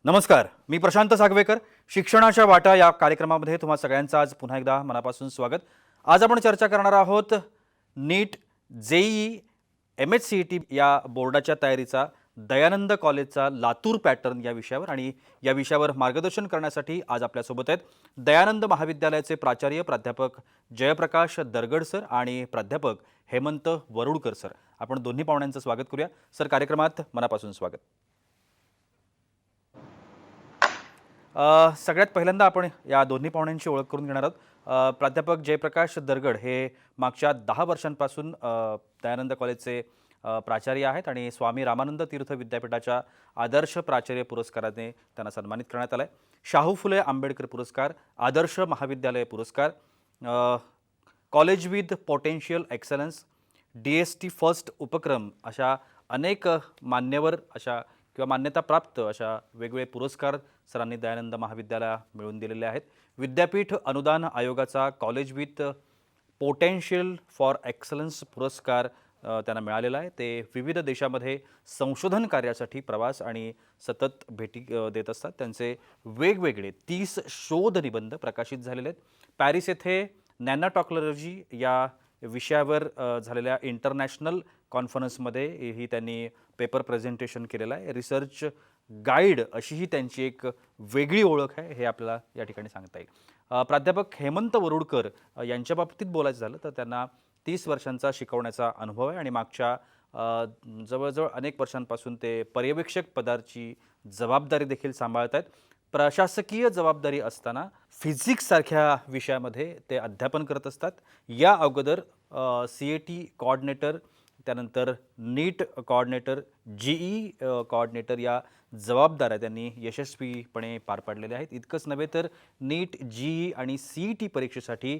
नमस्कार, मी प्रशांत सागवेकर. शिक्षणाच्या वाटा या कार्यक्रमामध्ये तुम्हा सगळ्यांचं आज पुन्हा एकदा मनापासून स्वागत. आज आपण चर्चा करणार आहोत नीट, जेईई, MHCET या बोर्डाच्या तयारीचा दयानंद कॉलेजचा लातूर पॅटर्न या विषयावर. आणि या विषयावर मार्गदर्शन करण्यासाठी आज आपल्यासोबत आहेत दयानंद महाविद्यालयाचे प्राचार्य प्राध्यापक जयप्रकाश दरगड सर आणि प्राध्यापक हेमंत वरुडकर सर. आपण दोन्ही पाहुण्यांचं स्वागत करूया. सर, कार्यक्रमात मनापासून स्वागत. सगळ्यात पहिल्यांदा आपण या दोन्ही पाहुण्यांची ओळख करून घेणार आहोत. प्राध्यापक जयप्रकाश दरगड हे मागच्या 10 वर्षांपासून दयानंद कॉलेजचे प्राचार्य आहेत आणि स्वामी रामानंद तीर्थ विद्यापीठाच्या आदर्श प्राचार्य पुरस्काराने त्यांना सन्मानित करण्यात आलं आहे. शाहू फुले आंबेडकर पुरस्कार, आदर्श महाविद्यालय पुरस्कार, college with potential excellence, DST first उपक्रम अशा अनेक मान्यवर अशा किंवा मान्यताप्राप्त अशा वेगवेगळे पुरस्कार सरांनी दयानंद महाविद्यालयाला मिळवून दिलेले आहेत. विद्यापीठ अनुदान आयोगाचा college with potential for excellence पुरस्कार त्यांना मिळालेला आहे. ते विविध देशामध्ये संशोधन कार्यासाठी प्रवास आणि सतत भेटी देत असतात. त्यांचे वेगवेगळे 30 शोध निबंध प्रकाशित झालेले आहेत. पॅरिस येथे नॅनोटेक्नॉलॉजी या विषयावर झालेल्या इंटरनॅशनल कॉन्फरन्समध्ये ही त्यांनी पेपर प्रेझेंटेशन केलेलं आहे. रिसर्च गाईड अशीही त्यांची एक वेगळी ओळख आहे, हे आपल्याला या ठिकाणी सांगता येईल. प्राध्यापक हेमंत वरुडकर यांच्या बाबतीत बोलायचं झालं तर त्यांना 30 वर्षांचा शिकवण्याचा अनुभव आहे आणि मागच्या जवळजवळ अनेक वर्षांपासून ते पर्यवेक्षक पदाची जबाबदारी देखील सांभाळत आहेत. प्रशासकीय जबाबदारी असताना फिजिक्ससारख्या विषयामध्ये ते अध्यापन करत असतात. या अगोदर CAT कोऑर्डिनेटर, त्यानंतर नीट कोऑर्डिनेटर, GE कोऑर्डिनेटर या जबाबदाऱ्या त्यांनी यशस्वीपणे पार पाडलेल्या आहेत. इतकंच नव्हे तर नीट, GE आणि CET परीक्षेसाठी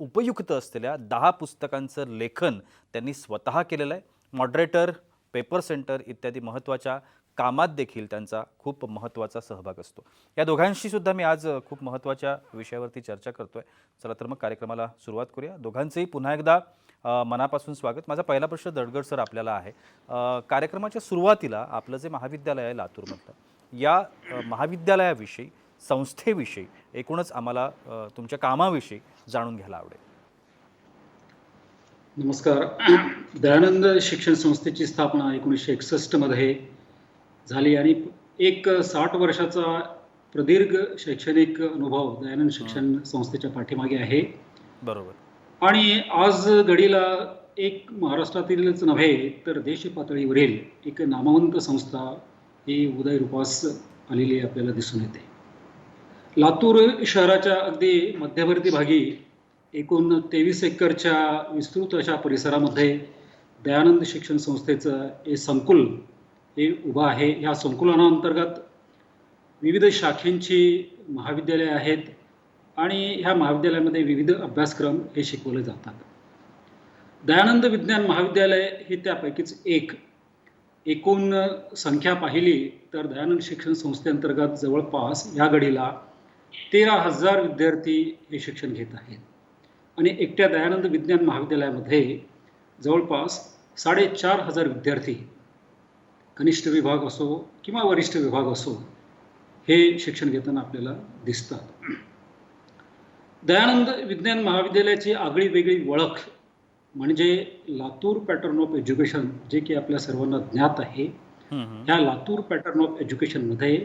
उपयुक्त असलेल्या 10 पुस्तकांचं लेखन त्यांनी स्वतः केलेलं आहे. मॉडरेटर, पेपर सेंटर इत्यादी महत्त्वाच्या कामात देखील त्यांचा खूप महत्त्वाचा सहभाग असतो. या दोघांशी सुद्धा मी आज खूप महत्त्वाच्या विषयावरती चर्चा करतोय. चला तर मग कार्यक्रमाला सुरुवात करूया. दोघांचंही पुन्हा एकदा मनापासून स्वागत. माझा पहिला प्रश्न दरगड सर आपल्याला आहे. कार्यक्रमाच्या सुरुवातीला आपलं जे महाविद्यालय आहे लातूरमधलं, या महाविद्यालयाविषयी, संस्थेविषयी, एकूणच आम्हाला तुमच्या कामाविषयी जाणून घ्यायला आवडेल. नमस्कार. दयानंद शिक्षण संस्थेची स्थापना 1961 मध्ये झाली आणि एक 60 वर्षाचा प्रदीर्घ शैक्षणिक अनुभव दयानंद शिक्षण संस्थेच्या पाठीमागे आहे. बरोबर. आणि आज घडीला एक महाराष्ट्रातीलच नव्हे तर देश पातळीवरील एक नामवंत संस्था ही उदयरूपास आलेली आपल्याला दिसून येते. लातूर शहराच्या अगदी मध्यवर्ती भागी एकूण 23 एकरच्या विस्तृत अशा परिसरामध्ये दयानंद शिक्षण संस्थेचं हे संकुल हे उभं आहे. ह्या संकुलनाअंतर्गत विविध शाखेंची महाविद्यालये आहेत आणि ह्या महाविद्यालयामध्ये विविध अभ्यासक्रम हे शिकवले जातात. दयानंद विज्ञान महाविद्यालय हे त्यापैकीच एक. एकूण संख्या पाहिली तर दयानंद शिक्षण संस्थेअंतर्गत जवळपास या घडीला 13,000 विद्यार्थी हे शिक्षण घेत आहेत आणि एकट्या दयानंद विज्ञान महाविद्यालयामध्ये जवळपास 4,500 विद्यार्थी, कनिष्ठ विभाग असो किंवा वरिष्ठ विभाग असो, हे शिक्षण घेताना आपल्याला दिसतात. दयानंद विज्ञान महाविद्यालयाची आगळी वेगळी ओळख म्हणजे लातूर पॅटर्न ऑफ एज्युकेशन, जे की आपल्या सर्वांना ज्ञात आहे. ह्या लातूर पॅटर्न ऑफ एज्युकेशनमध्ये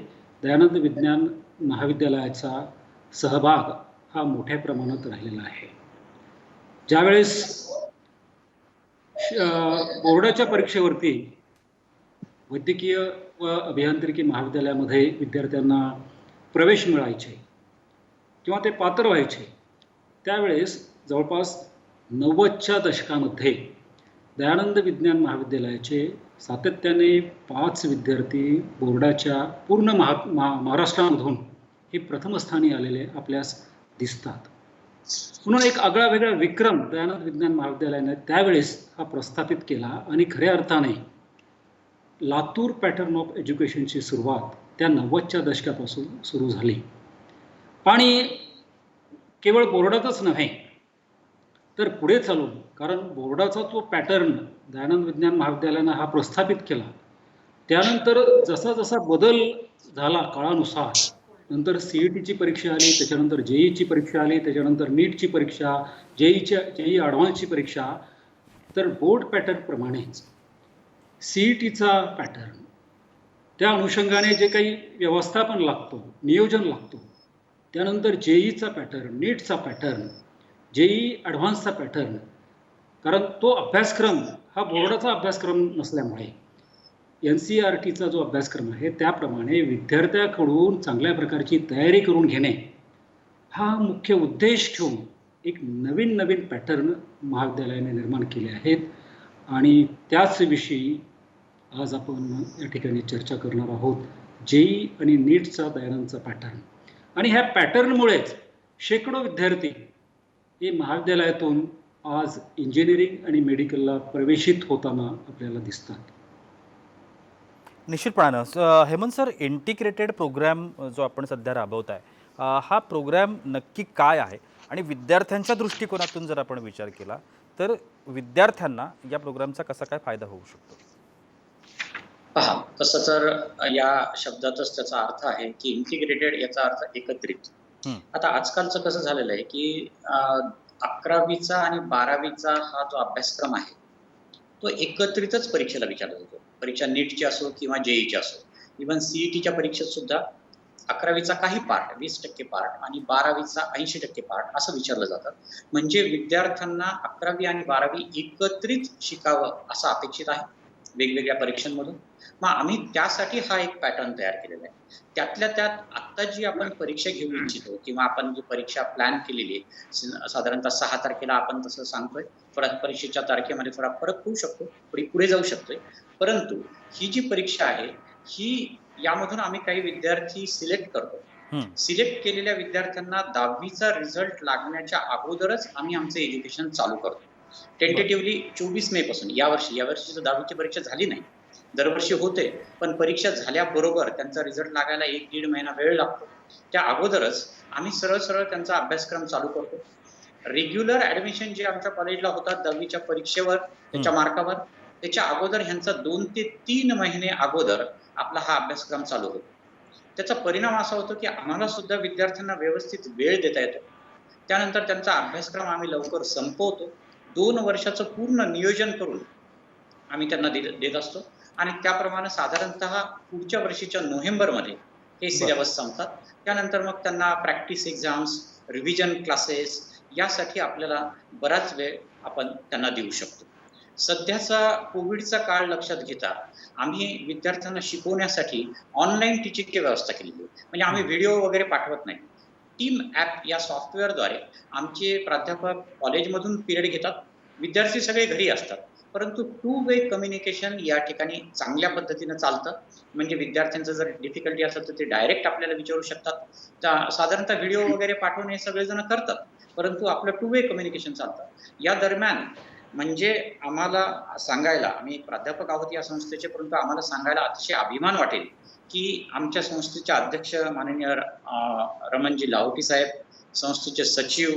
दयानंद विज्ञान महाविद्यालयाचा सहभाग हा मोठ्या प्रमाणात राहिलेला आहे. ज्यावेळेस बोर्डाच्या परीक्षेवरती वैद्यकीय व अभियांत्रिकी महाविद्यालयामध्ये विद्यार्थ्यांना प्रवेश मिळायचे किंवा ते पात्र व्हायचे, त्यावेळेस जवळपास 90च्या दशकामध्ये दयानंद विज्ञान महाविद्यालयाचे सातत्याने 5 विद्यार्थी बोर्डाच्या पूर्ण महाराष्ट्रामधून हे प्रथम स्थानी आलेले आपल्यास दिसतात. म्हणून एक आगळा वेगळा विक्रम दयानंद विज्ञान महाविद्यालयाने त्यावेळेस हा प्रस्थापित केला आणि खऱ्या अर्थाने लातूर पॅटर्न ऑफ एज्युकेशनची सुरुवात त्या 90च्या दशकापासून सुरू झाली. आणि केवळ बोर्डातच नव्हे तर पुढे चालून, कारण बोर्डाचा तो पॅटर्न दयानंद विज्ञान महाविद्यालयानं हा प्रस्थापित केला त्यानंतर जसा जसा बदल झाला काळानुसार, नंतर सीईटीची परीक्षा आली, त्याच्यानंतर जेईची परीक्षा आली, त्याच्यानंतर नीटची परीक्षा, जेई ॲडव्हान्सची परीक्षा. तर बोर्ड पॅटर्न प्रमाणेच सीईटीचा पॅटर्न, त्या अनुषंगाने जे काही व्यवस्थापन लागतो, नियोजन लागतो, त्यानंतर जेईचा पॅटर्न, नीटचा पॅटर्न, जेई ॲडव्हान्सचा पॅटर्न. कारण तो अभ्यासक्रम हा बोर्डाचा अभ्यासक्रम नसल्यामुळे NCERTचा जो अभ्यासक्रम आहे त्याप्रमाणे विद्यार्थ्याकडून चांगल्या प्रकारची तयारी करून घेणे हा मुख्य उद्देश ठेवून एक नवीन नवीन पॅटर्न महाविद्यालयाने निर्माण केले आहेत. आणि त्याच विषयी आज आपण या ठिकाणी चर्चा करणार आहोत, जेई आणि नीटचा दयानंदचा पॅटर्न. आणि ह्या पॅटर्नमुळेच शेकडो विद्यार्थी हे महाविद्यालयातून आज इंजिनिअरिंग आणि मेडिकलला प्रवेशित होताना आपल्याला दिसतात. निश्चितपणानं हेमंत सर, इंटिग्रेटेड प्रोग्राम जो आपण सध्या राबवत आहे, हा प्रोग्राम नक्की काय आहे आणि विद्यार्थ्यांच्या दृष्टिकोनातून जर आपण विचार केला तर विद्यार्थ्यांना या प्रोग्रामचा कसा काय फायदा होऊ शकतो? पहा, तसं तर या शब्दातच त्याचा अर्थ आहे की इंटिग्रेटेड याचा अर्थ एकत्रित. हं, आता आजकालचं कसं झालेलं आहे की 11वीचा आणि 12वीचा हा जो अभ्यासक्रम आहे, तो एकत्रितच परीक्षेला विचारला जातो. परीक्षा नीटची असो किंवा जेईची असो. इव्हन सीईटीच्या परीक्षेत सुद्धा 11वीचा काही पार्ट 20% पार्ट आणि 12वीचा 80% पार्ट असं विचारलं जातं. म्हणजे विद्यार्थ्यांना 11वी आणि 12वी एकत्रित शिकावं असं अपेक्षित आहे वेगवेगळ्या परीक्षांमधून. मग आम्ही त्यासाठी हा एक पॅटर्न तयार केलेला आहे. त्यातल्या त्यात आत्ता जी आपण परीक्षा घेऊ इच्छितो किंवा आपण जी परीक्षा प्लॅन केलेली आहे, साधारणतः 6 तारखेला आपण तसं सांगतोय. थोडा परीक्षेच्या तारखेमध्ये थोडा फरक होऊ शकतो, थोडी पुढे जाऊ शकतोय. परंतु ही जी परीक्षा आहे, ही यामधून आम्ही काही विद्यार्थी सिलेक्ट करतो. हं. सिलेक्ट केलेल्या विद्यार्थ्यांना 10वीचा रिझल्ट लागण्याच्या अगोदरच आम्ही आमचं एज्युकेशन चालू करतो. टेंटेटिव्हली 24 मे पासून यावर्षी तर 10वीची परीक्षा झाली नाही. दरवर्षी होते, पण परीक्षा झाल्याबरोबर त्यांचा रिझल्ट लागायला 1-1.5 महिना वेळ लागतो. त्या अगोदरच आम्ही सरळ त्यांचा अभ्यासक्रम चालू करतो. रेग्युलर ॲडमिशन जे आमच्या कॉलेजला होतात 10वीच्या परीक्षेवर, त्याच्या मार्कावर, त्याच्या अगोदर ह्यांचा 2 ते 3 महिने अगोदर आपला हा अभ्यासक्रम चालू होतो. त्याचा परिणाम असा होतो की आम्हाला सुद्धा विद्यार्थ्यांना व्यवस्थित वेळ देता येतो. त्यानंतर त्यांचा अभ्यासक्रम आम्ही लवकर संपवतो. 2 वर्षाचं पूर्ण नियोजन करून आम्ही त्यांना देत असतो आणि त्याप्रमाणे साधारणतः पुढच्या वर्षीच्या नोव्हेंबरमध्ये हे बरं. सिलेबस संपतात. त्यानंतर मग त्यांना प्रॅक्टिस एक्झाम्स, रिव्हिजन क्लासेस यासाठी आपल्याला बराच वेळ आपण त्यांना देऊ शकतो. सध्याचा कोविडचा काळ लक्षात घेता आम्ही विद्यार्थ्यांना शिकवण्यासाठी ऑनलाईन टीचिंगची व्यवस्था केलेली आहे. म्हणजे आम्ही व्हिडिओ वगैरे पाठवत नाही. टीम ॲप या सॉफ्टवेअरद्वारे आमचे प्राध्यापक कॉलेजमधून पिरियड घेतात. विद्यार्थी सगळे घरी असतात. परंतु 2 वे कम्युनिकेशन या ठिकाणी चांगल्या पद्धतीनं चालतं. म्हणजे विद्यार्थ्यांचं जर डिफिकल्टी असेल तर ते डायरेक्ट आपल्याला विचारू शकतात. साधारणतः व्हिडिओ वगैरे पाठवून हे सगळेजण करतात. परंतु आपलं 2 वे कम्युनिकेशन चालतं. या दरम्यान म्हणजे आम्हाला सांगायला, आम्ही प्राध्यापक आहोत या संस्थेचे, परंतु आम्हाला सांगायला अतिशय अभिमान वाटेल की आमच्या संस्थेचे अध्यक्ष माननीय रमणजी लाहोटी साहेब, संस्थेचे सचिव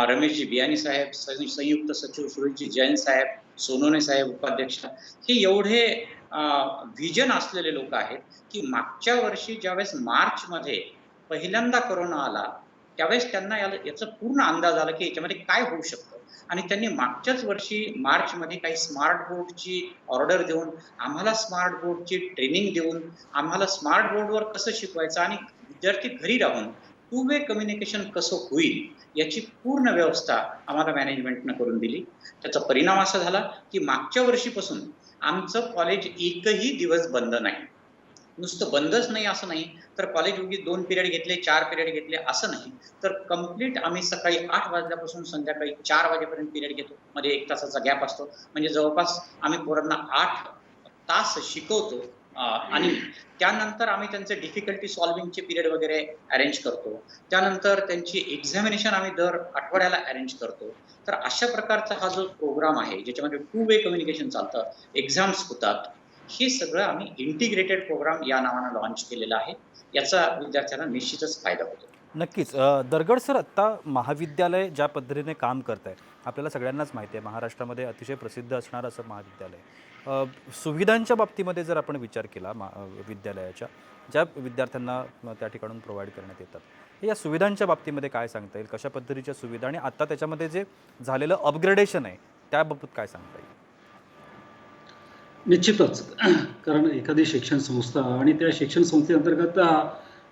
रमेशजी बियाणी साहेब, संयुक्त सचिव सुरेशजी जैन साहेब, सोनोने साहेब उपाध्यक्ष, हे एवढे व्हिजन असलेले लोक आहेत की मागच्या वर्षी ज्यावेळेस मार्चमध्ये पहिल्यांदा कोरोना आला त्यावेळेस त्यांना याचा पूर्ण अंदाज आला की याच्यामध्ये काय होऊ शकतं आणि त्यांनी मागच्याच वर्षी मार्चमध्ये काही स्मार्ट बोर्डची ऑर्डर देऊन, आम्हाला स्मार्ट बोर्डची ट्रेनिंग देऊन, आम्हाला स्मार्ट बोर्डवर कसं शिकवायचं आणि विद्यार्थी घरी राहून 2 वे कम्युनिकेशन कसं होईल याची पूर्ण व्यवस्था आम्हाला मॅनेजमेंटनं करून दिली. त्याचा परिणाम असा झाला की मागच्या वर्षीपासून आमचं कॉलेज एकही दिवस बंद नाही. नुसतं बंदच नाही असं नाही, तर कॉलेज उगीच 2 पिरियड घेतले, 4 पिरियड घेतले असं नाही, तर कंप्लीट आम्ही सकाळी 8 वाजल्यापासून संध्याकाळी 4 वाजेपर्यंत पिरियड घेतो. मध्ये 1 तासाचा गॅप असतो. म्हणजे जवळपास आम्ही पोरांना 8 तास शिकवतो. आणि त्यानंतर आम्ही त्यांचे डिफिकल्टी सॉल्व्हिंगचे पिरियड वगैरे अरेंज करतो. त्यानंतर त्यांची एक्झामिनेशन आम्ही दर आठवड्याला अरेंज करतो. तर अशा प्रकारचा हा जो प्रोग्राम आहे, ज्याच्यामध्ये 2 वे कम्युनिकेशन चालतं, एक्झाम्स होतात, हे सगळं आम्ही इंटिग्रेटेड प्रोग्राम या नावानं लॉन्च केलेला आहे. याचा विद्यार्थ्यांना निश्चितच फायदा होतो. नक्कीच. दरगड सर, आत्ता महाविद्यालय ज्या पद्धतीने काम करत आहे, आपल्याला सगळ्यांनाच माहिती आहे, महाराष्ट्रामध्ये अतिशय प्रसिद्ध असणारं असं महाविद्यालय. सुविधांच्या बाबतीमध्ये जर आपण विचार केला विद्यालयाच्या ज्या विद्यार्थ्यांना त्या ठिकाणून प्रोव्हाइड करण्यात येतात या सुविधांच्या बाबतीमध्ये काय सांगता येईल, कशा पद्धतीच्या सुविधा आणि आता त्याच्यामध्ये जे झालेलं अपग्रेडेशन आहे त्याबाबत काय सांगता येईल? निश्चितच. कारण एखादी शिक्षण संस्था आणि त्या शिक्षण संस्थेअंतर्गत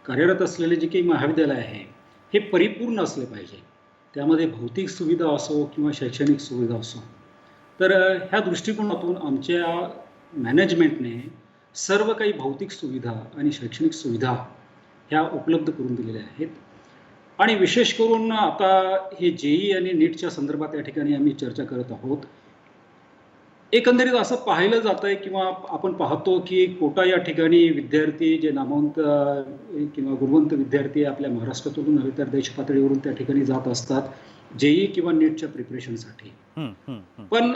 कार्यरत असलेले जे काही महाविद्यालय आहे हे परिपूर्ण असले पाहिजे. त्यामध्ये भौतिक सुविधा असो किंवा शैक्षणिक सुविधा असो. तर ह्या दृष्टिकोनातून आमच्या मॅनेजमेंटने सर्व काही भौतिक सुविधा आणि शैक्षणिक सुविधा ह्या उपलब्ध करून दिलेल्या आहेत. आणि विशेष करून आता हे जेई आणि नीटच्या संदर्भात या ठिकाणी आम्ही चर्चा करत आहोत. एकंदरीत असं पाहिलं जात आहे किंवा आपण पाहतो की कोटा या ठिकाणी विद्यार्थी जे नामवंत किंवा गुणवंत विद्यार्थी आपल्या महाराष्ट्रातून नव्हे तर देश पातळीवरून त्या ठिकाणी जात असतात जेई किंवा नीटच्या प्रिपरेशनसाठी. पण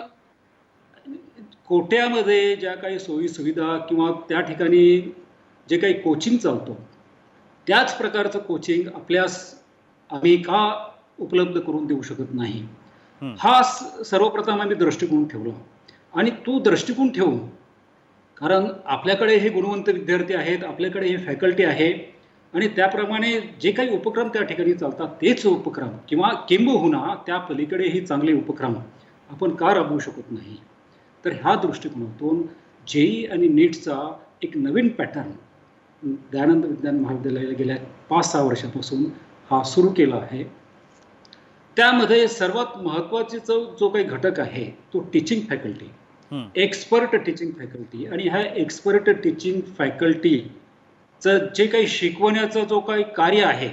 कोट्यामध्ये ज्या काही सोयी सुविधा किंवा त्या ठिकाणी जे काही कोचिंग चालतो त्याच प्रकारचं कोचिंग आपल्यास आम्ही का उपलब्ध करून देऊ शकत नाही, हा सर्वप्रथम आम्ही दृष्टिकोन ठेवला. आणि तो दृष्टिकोन ठेवून, कारण आपल्याकडे हे गुणवंत विद्यार्थी आहेत, आपल्याकडे हे फॅकल्टी आहे आणि त्याप्रमाणे जे काही उपक्रम त्या ठिकाणी चालतात तेच उपक्रम किंवा किंबहुना त्या पलीकडेही चांगले उपक्रम आपण का राबवू शकत नाही. तर ह्या दृष्टिकोनातून जेई आणि नीटचा एक नवीन पॅटर्न दयानंद विज्ञान महाविद्यालयाला गेल्या 5-6 वर्षापासून हा सुरू केला आहे. त्यामध्ये सर्वात महत्त्वाचे जो काही घटक आहे तो teaching faculty, expert teaching faculty. आणि ह्या एक्सपर्ट टीचिंग फॅकल्टीचं जे काही शिकवण्याचं जो काही कार्य आहे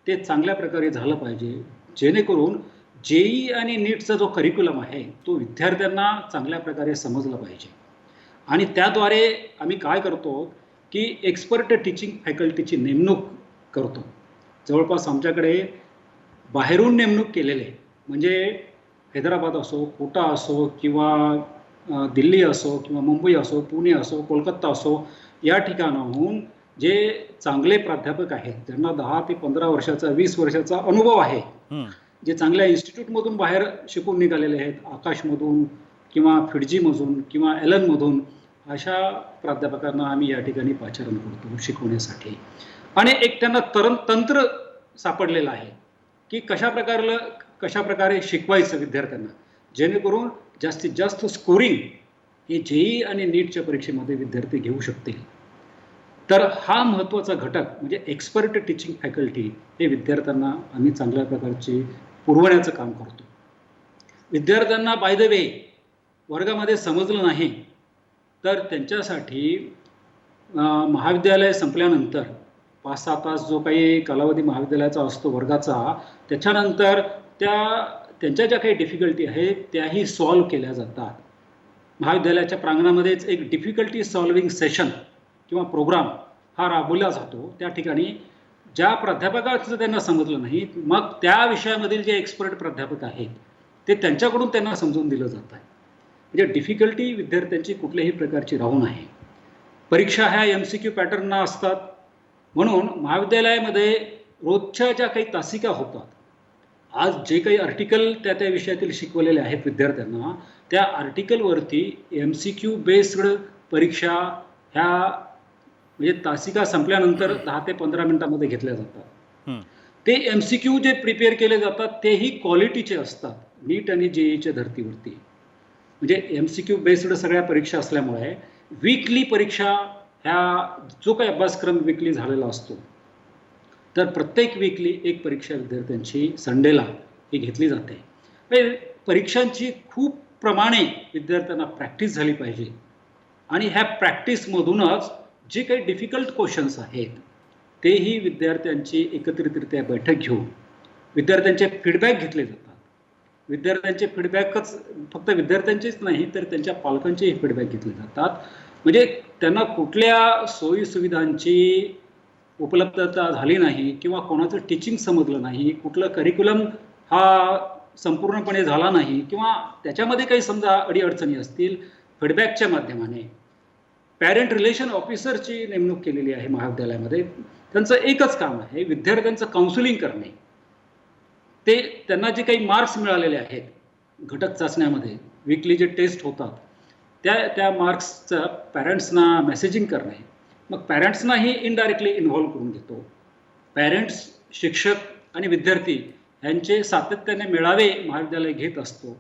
ते चांगल्या प्रकारे झालं पाहिजे, जेणेकरून जेई आणि नीटचा जो करिक्युलम आहे तो विद्यार्थ्यांना चांगल्या प्रकारे समजला पाहिजे. आणि त्याद्वारे आम्ही काय करतो की एक्सपर्ट टीचिंग फॅकल्टीची नेमणूक करतो. जवळपास आमच्याकडे बाहेरून नेमणूक केलेले म्हणजे हैदराबाद असो, कोटा असो किंवा दिल्ली असो किंवा मुंबई असो, पुणे असो, कोलकाता असो, या ठिकाणाहून जे चांगले प्राध्यापक आहेत ज्यांना 10 ते 15 वर्षाचा 20 वर्षाचा अनुभव आहे, जे चांगल्या इन्स्टिट्यूटमधून बाहेर शिकून निघालेले आहेत, आकाशमधून किंवा फिडजीमधून किंवा एलनमधून, अशा प्राध्यापकांना आम्ही या ठिकाणी पाचारण करतो शिकवण्यासाठी. आणि एक त्यांना तंत्र सापडलेलं आहे की कशा प्रकारे शिकवायचं विद्यार्थ्यांना, जेणेकरून जास्तीत जास्त स्कोरिंग हे जेई आणि नीटच्या परीक्षेमध्ये विद्यार्थी घेऊ शकतील. तर हा महत्त्वाचा घटक म्हणजे एक्सपर्ट टीचिंग फॅकल्टी हे विद्यार्थ्यांना आम्ही चांगल्या प्रकारचे पुरवण्याचं काम करतो. विद्यार्थ्यांना बाय द वे वर्गामध्ये समजलं नाही तर त्यांच्यासाठी महाविद्यालय संपल्यानंतर 5-6 तास जो काही कालावधी महाविद्यालयाचा असतो वर्गाचा, त्याच्यानंतर त्यांच्या ज्या काही डिफिकल्टी आहेत त्याही सॉल्व्ह केल्या जातात. महाविद्यालयाच्या प्रांगणामध्येच एक डिफिकल्टी सॉल्विंग सेशन किंवा प्रोग्राम हा राबवला जातो. त्या ठिकाणी ज्या प्राध्यापकाचं त्यांना समजलं नाही मग त्या विषयामधील जे एक्सपर्ट प्राध्यापक आहेत ते त्यांच्याकडून त्यांना समजून दिलं जात आहे. म्हणजे डिफिकल्टी विद्यार्थ्यांची कुठल्याही प्रकारची राहू नये. परीक्षा ह्या MCQ पॅटर्नना असतात, म्हणून महाविद्यालयामध्ये रोजच्या ज्या काही तासिका होतात, आज जे काही आर्टिकल त्या विषयातील शिकवलेले आहेत विद्यार्थ्यांना, त्या आर्टिकलवरती MCQ बेस्ड परीक्षा ह्या म्हणजे तासिका संपल्यानंतर 10 ते 15 मिनिटांमध्ये घेतल्या जातात. ते MCQ जे प्रिपेअर केले जातात तेही क्वालिटीचे असतात नीट आणि जेईच्या धर्तीवरती. म्हणजे MCQ बेस्ड सगळ्या परीक्षा असल्यामुळे वीकली परीक्षा ह्या जो काही अभ्यासक्रम वीकली झालेला असतो तर प्रत्येक वीकली एक परीक्षा विद्यार्थ्यांची संडेला ही घेतली जाते. परीक्षांची खूप प्रमाणे विद्यार्थ्यांना प्रॅक्टिस झाली पाहिजे आणि ह्या प्रॅक्टिसमधूनच जे काही डिफिकल्ट क्वेश्चन्स आहेत तेही विद्यार्थ्यांची एकत्रितरित्या बैठक घेऊन विद्यार्थ्यांचे फीडबॅक घेतले जातात. विद्यार्थ्यांचे फीडबॅकच फक्त विद्यार्थ्यांचेच नाही तर त्यांच्या पालकांचेही फीडबॅक घेतले जातात. म्हणजे त्यांना कुठल्या सोयी सुविधांची उपलब्धता झाली नाही किंवा कोणाचं टीचिंग समजलं नाही, कुठलं करिक्युलम हा संपूर्णपणे झाला नाही किंवा त्याच्यामध्ये काही समजा अडीअडचणी असतील, फीडबॅकच्या माध्यमाने पॅरेंट रिलेशन ऑफिसरची नेमणूक केलेली आहे महाविद्यालयामध्ये. त्यांचं एकच काम आहे विद्यार्थ्यांचं काउन्सिलिंग करणे. ते त्यांना जे काही मार्क्स मिळालेले आहेत घटक चाचण्यामध्ये, वीकली जे टेस्ट होतात त्या मार्क्सचं पॅरेंट्सना मेसेजिंग करणे, मग पॅरेंट्सनाही इनडायरेक्टली इन्व्हॉल्व करून घेतो. पॅरेंट्स, शिक्षक आणि विद्यार्थी यांचे सातत्याने मेळावे महाविद्यालय घेत असतो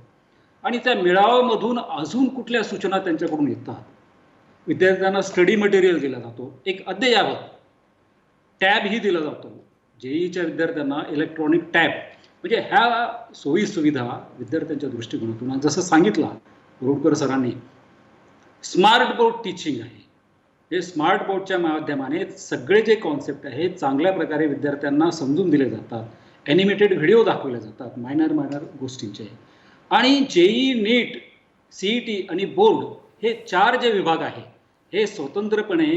आणि त्या मेळाव्यामधून अजून कुठल्या सूचना त्यांच्याकडून येतात. विद्यार्थ्यांना स्टडी मटेरियल दिला जातो, एक अद्ययावत टॅबही दिला जातो. जेईच्या विद्यार्थ्यांना इलेक्ट्रॉनिक टॅब, म्हणजे ह्या सोयी सुविधा विद्यार्थ्यांच्या दृष्टिकोनातून जसं सांगितलं रोडकर सरांनी, स्मार्ट बोर्ड टीचिंग आहे. हे स्मार्ट बोर्डच्या माध्यमाने सगळे जे कॉन्सेप्ट आहेत चांगल्या प्रकारे विद्यार्थ्यांना समजून दिले जातात. ॲनिमेटेड व्हिडिओ दाखवले जातात मायनर गोष्टींचे. आणि जेई, नीट, CET आणि बोर्ड हे 4 जे विभाग आहे हे स्वतंत्रपणे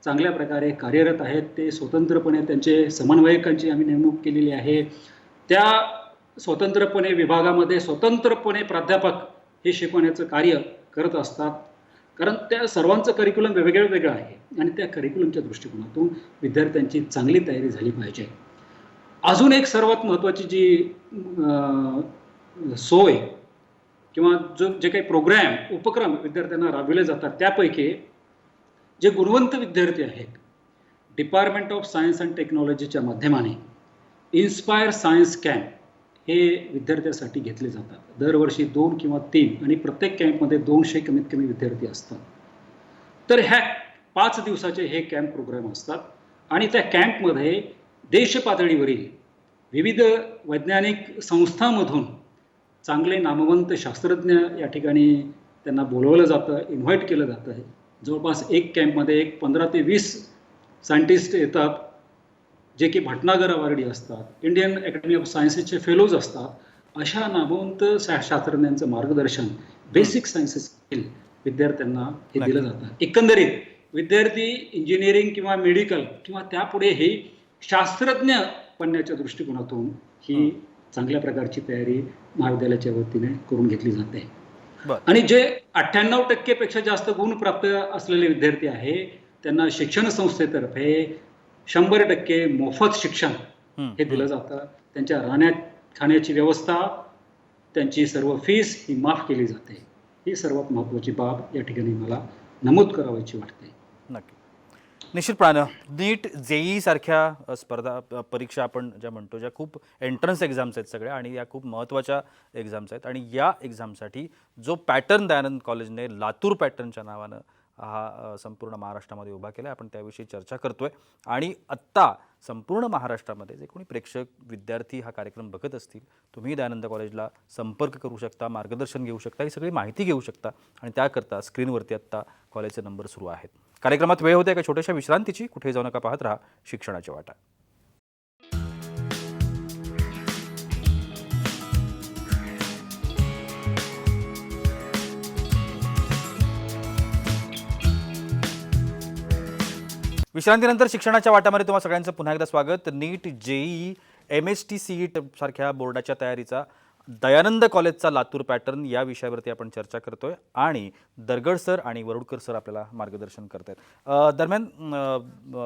चांगल्या प्रकारे कार्यरत आहेत. ते स्वतंत्रपणे त्यांचे समन्वयकांची आम्ही नेमणूक केलेली आहे. त्या स्वतंत्रपणे विभागामध्ये स्वतंत्रपणे प्राध्यापक हे शिकवण्याचं कार्य करत असतात. कारण त्या सर्वांचं करिक्युलम वेगळं आहे आणि त्या करिक्युलमच्या दृष्टिकोनातून विद्यार्थ्यांची चांगली तयारी झाली पाहिजे. अजून एक सर्वात महत्त्वाची जी सोय किंवा जे काही उपक्रम विद्यार्थ्यांना राबविले जातात, त्यापैकी जे गुणवंत विद्यार्थी आहेत, डिपार्टमेंट ऑफ सायन्स अँड टेक्नॉलॉजीच्या माध्यमाने इन्स्पायर सायन्स कॅम्प हे विद्यार्थ्यांसाठी घेतले जातात. दरवर्षी 2 किंवा 3 आणि प्रत्येक कॅम्पमध्ये 200 कमीत कमी विद्यार्थी असतात. तर ह्या 5 दिवसाचे हे कॅम्प प्रोग्राम असतात आणि त्या कॅम्पमध्ये देश पातळीवरील विविध वैज्ञानिक संस्थांमधून चांगले नामवंत शास्त्रज्ञ या ठिकाणी त्यांना बोलवलं जातं, इन्व्हाइट केलं जातं. जवळपास एक कॅम्पमध्ये 15 ते 20 सायंटिस्ट येतात, जे की भटनागर अवॉर्डी असतात, इंडियन अकॅडमी ऑफ सायन्सेसचे फेलोज असतात. अशा नामवंत शास्त्रज्ञांचं मार्गदर्शन बेसिक सायन्सेस विद्यार्थ्यांना हे दिलं जातं. एकंदरीत विद्यार्थी इंजिनिअरिंग किंवा मेडिकल किंवा त्यापुढे हे शास्त्रज्ञ बनण्याच्या दृष्टिकोनातून ही चांगल्या प्रकारची तयारी महाविद्यालयाच्या वतीने करून घेतली जाते. आणि जे 98% पेक्षा जास्त गुण प्राप्त असलेले विद्यार्थी आहे त्यांना शिक्षण संस्थेतर्फे 100% मोफत शिक्षण हे दिलं जातं. त्यांच्या राहण्यात खाण्याची व्यवस्था, त्यांची सर्व फीस ही माफ केली जाते. ही सर्वात महत्त्वाची बाब या ठिकाणी मला नमूद करावायची वाटते. नक्की, निश्चितपणानं नीट, जेई सारख्या स्पर्धा परीक्षा आपण ज्या म्हणतो, ज्या खूप एंट्रन्स एक्झाम्स आहेत सगळ्या आणि या खूप महत्त्वाच्या एक्झाम्स आहेत. आणि या एक्झामसाठी जो पॅटर्न दयानंद कॉलेजने लातूर पॅटर्नच्या नावानं हा संपूर्ण महाराष्ट्रामध्ये उभा केला, आपण त्याविषयी चर्चा करतोय. आणि आत्ता संपूर्ण महाराष्ट्रामध्ये जे कोणी प्रेक्षक, विद्यार्थी हा कार्यक्रम बघत असतील, तुम्ही दयानंद कॉलेजला संपर्क करू शकता, मार्गदर्शन घेऊ शकता, ही सगळी माहिती घेऊ शकता. आणि त्याकरता स्क्रीनवरती आत्ता कॉलेजचे नंबर सुरू आहेत. कार्यक्रमात वेळ होते एका छोट्याशा विश्रांतीची. कुठे जाऊ नका, पाहत राहा शिक्षणाची वाटा. विश्रांतीनंतर शिक्षणाच्या वाट्यामध्ये तुम्हा सगळ्यांचं पुन्हा एकदा स्वागत. नीट, जेई, MST CET सारख्या बोर्डाच्या तयारीचा दयानंद कॉलेजचा लातूर पॅटर्न या विषयावरती आपण चर्चा करतोय आणि दरगड सर आणि वरुडकर सर आपल्याला मार्गदर्शन करत आहेत. दरम्यान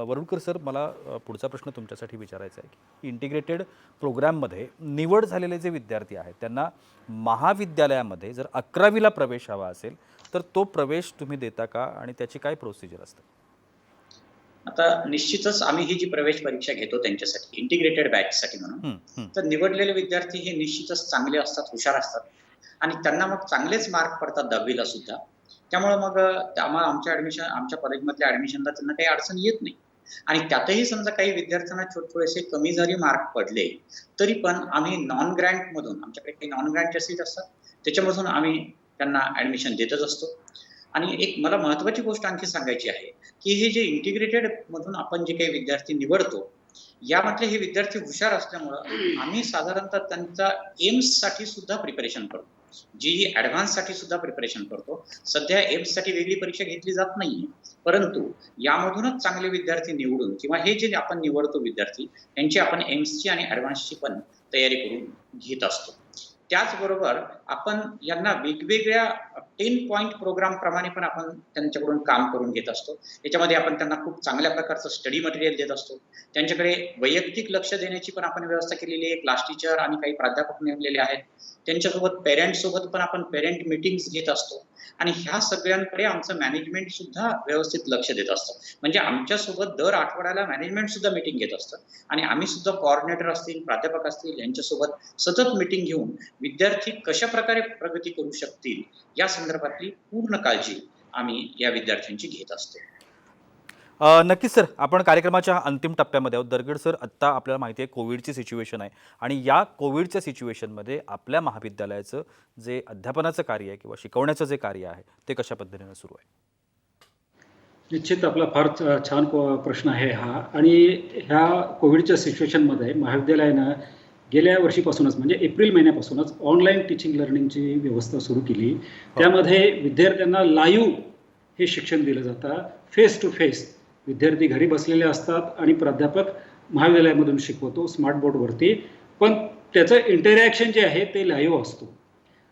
वरुडकर सर, मला पुढचा प्रश्न तुमच्यासाठी विचारायचा आहे की इंटिग्रेटेड प्रोग्राममध्ये निवड झालेले जे विद्यार्थी आहेत त्यांना महाविद्यालयामध्ये जर 11वीला प्रवेश हवा असेल तर तो प्रवेश तुम्ही देता का आणि त्याची काय प्रोसिजर असते? आता निश्चितच आम्ही ही जी प्रवेश परीक्षा घेतो त्यांच्यासाठी इंटिग्रेटेड बॅचसाठी म्हणून, तर निवडलेले विद्यार्थी हे निश्चितच चांगले असतात, हुशार असतात आणि त्यांना मग चांगलेच मार्क पडतात 10वीला सुद्धा. त्यामुळे मग आमच्या कॉलेजमधल्या ऍडमिशनला त्यांना काही अडचण येत नाही. आणि त्यातही समजा काही विद्यार्थ्यांना थोडेसे कमी जरी मार्क पडले तरी पण आम्ही नॉन ग्रँट मधून, आमच्याकडे काही नॉन ग्रँटच्या सीट असतात, त्याच्यामधून आम्ही त्यांना ऍडमिशन देतच असतो. आणि एक मला महत्वाची गोष्ट आणखी सांगायची आहे की हे जे इंटिग्रेटेड मधून आपण जे काही विद्यार्थी निवडतो, यामधले हे विद्यार्थी हुशार असल्यामुळं आम्ही साधारणतः त्यांचा एम्स साठी सुद्धा प्रिपरेशन करतो, जी ऍडव्हान्स साठी सुद्धा प्रिपरेशन करतो. सध्या एम्स साठी वेगळी परीक्षा घेतली जात नाहीये, परंतु यामधूनच चांगले विद्यार्थी निवडून किंवा हे जे आपण निवडतो विद्यार्थी यांची आपण एम्सची आणि ऍडव्हान्सची पण तयारी करून घेत असतो. त्याचबरोबर आपण यांना वेगवेगळ्या 10 पॉईंट प्रोग्राम प्रमाणे पण आपण त्यांच्याकडून काम करून घेत असतो. याच्यामध्ये आपण त्यांना खूप चांगल्या प्रकारचं स्टडी मटेरियल देत असतो. त्यांच्याकडे वैयक्तिक लक्ष देण्याची पण आपण व्यवस्था केलेली आहे. क्लास टीचर आणि काही प्राध्यापक नेमलेले आहेत. त्यांच्यासोबत पेरेंट्स सोबत पण आपण पेरेंट मीटिंग्स घेत असतो. आणि ह्या सगळ्यांकडे आमचं मॅनेजमेंट सुद्धा व्यवस्थित लक्ष देत असतं. म्हणजे आमच्यासोबत दर आठवड्याला मॅनेजमेंट सुद्धा मीटिंग घेत असतं आणि आम्ही सुद्धा कोऑर्डिनेटर असतील, प्राध्यापक असतील यांच्यासोबत सतत मीटिंग घेऊन विद्यार्थी कशा प्रकारे प्रगती करू शकतील या संदर्भातली पूर्ण काळजी आम्ही या विद्यार्थ्यांची घेत असतो. नक्कीच सर, आपण कार्यक्रमाच्या अंतिम टप्प्यामध्ये आहोत. दरगड सर, आत्ता आपल्याला माहिती आहे कोविडची सिच्युएशन आहे आणि या कोविडच्या सिच्युएशनमध्ये आपल्या महाविद्यालयाचं जे अध्यापनाचं कार्य आहे किंवा शिकवण्याचं जे कार्य आहे ते कशा पद्धतीनं सुरू आहे? निश्चित आपला फार छान प्रश्न आहे हा. आणि ह्या कोविडच्या सिच्युएशनमध्ये महाविद्यालयानं गेल्या वर्षीपासूनच म्हणजे एप्रिल महिन्यापासूनच ऑनलाईन टीचिंग लर्निंगची व्यवस्था सुरू केली. त्यामध्ये विद्यार्थ्यांना लाईव्ह हे शिक्षण दिलं जातं. फेस टू फेस विद्यार्थी घरी बसलेले असतात आणि प्राध्यापक महाविद्यालयामधून शिकवतो स्मार्ट बोर्डवरती. पण त्याचं इंटरॅक्शन जे आहे ते लाईव्ह असतो.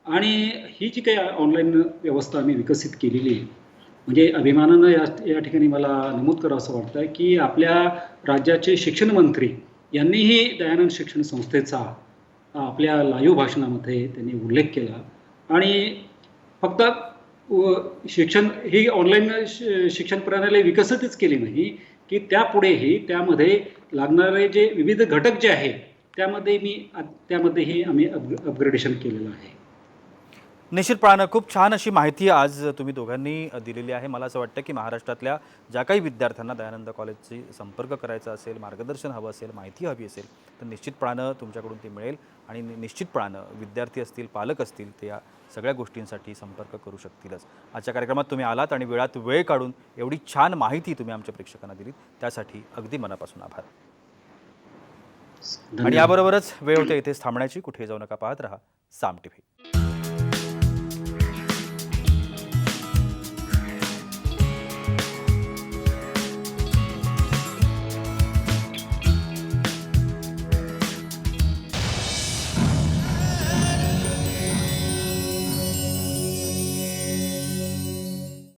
आणि ही जी काही ऑनलाईन व्यवस्था आम्ही विकसित केलेली आहे, म्हणजे अभिमानानं या ठिकाणी मला नमूद करावं असं वाटतं की आपल्या राज्याचे शिक्षण मंत्री यांनीही दयानंद शिक्षण संस्थेचा आपल्या लाईव्ह भाषणामध्ये त्यांनी उल्लेख केला. आणि फक्त शिक्षण ही ऑनलाईन शिक्षण प्रणाली विकसितच केली नाही की त्यापुढेही त्यामध्ये लागणारे जे विविध घटक जे आहेत त्यामध्येही आम्ही अपग्रेडेशन केलेलं आहे. निश्चितपणानं खूप छान अशी माहिती आज तुम्ही दोघांनी दिलेली आहे. मला असं वाटतं की महाराष्ट्रातल्या ज्या काही विद्यार्थ्यांना दयानंद कॉलेजशी संपर्क करायचा असेल, मार्गदर्शन हवं असेल, माहिती हवी असेल तर निश्चितपणानं तुमच्याकडून ती मिळेल आणि निश्चितपणानं विद्यार्थी असतील, पालक असतील ते या सगळ्या गोष्टींसाठी संपर्क करू शकतीलच. आजच्या कार्यक्रमात तुम्ही आलात आणि वेळात वेळ काढून एवढी छान माहिती तुम्ही आमच्या प्रेक्षकांना दिलीत त्यासाठी अगदी मनापासून आभार. आणि याबरोबरच वेळ होते इथेच थांबण्याची. कुठे जाऊ नका, पाहत रहा साम टीव्ही.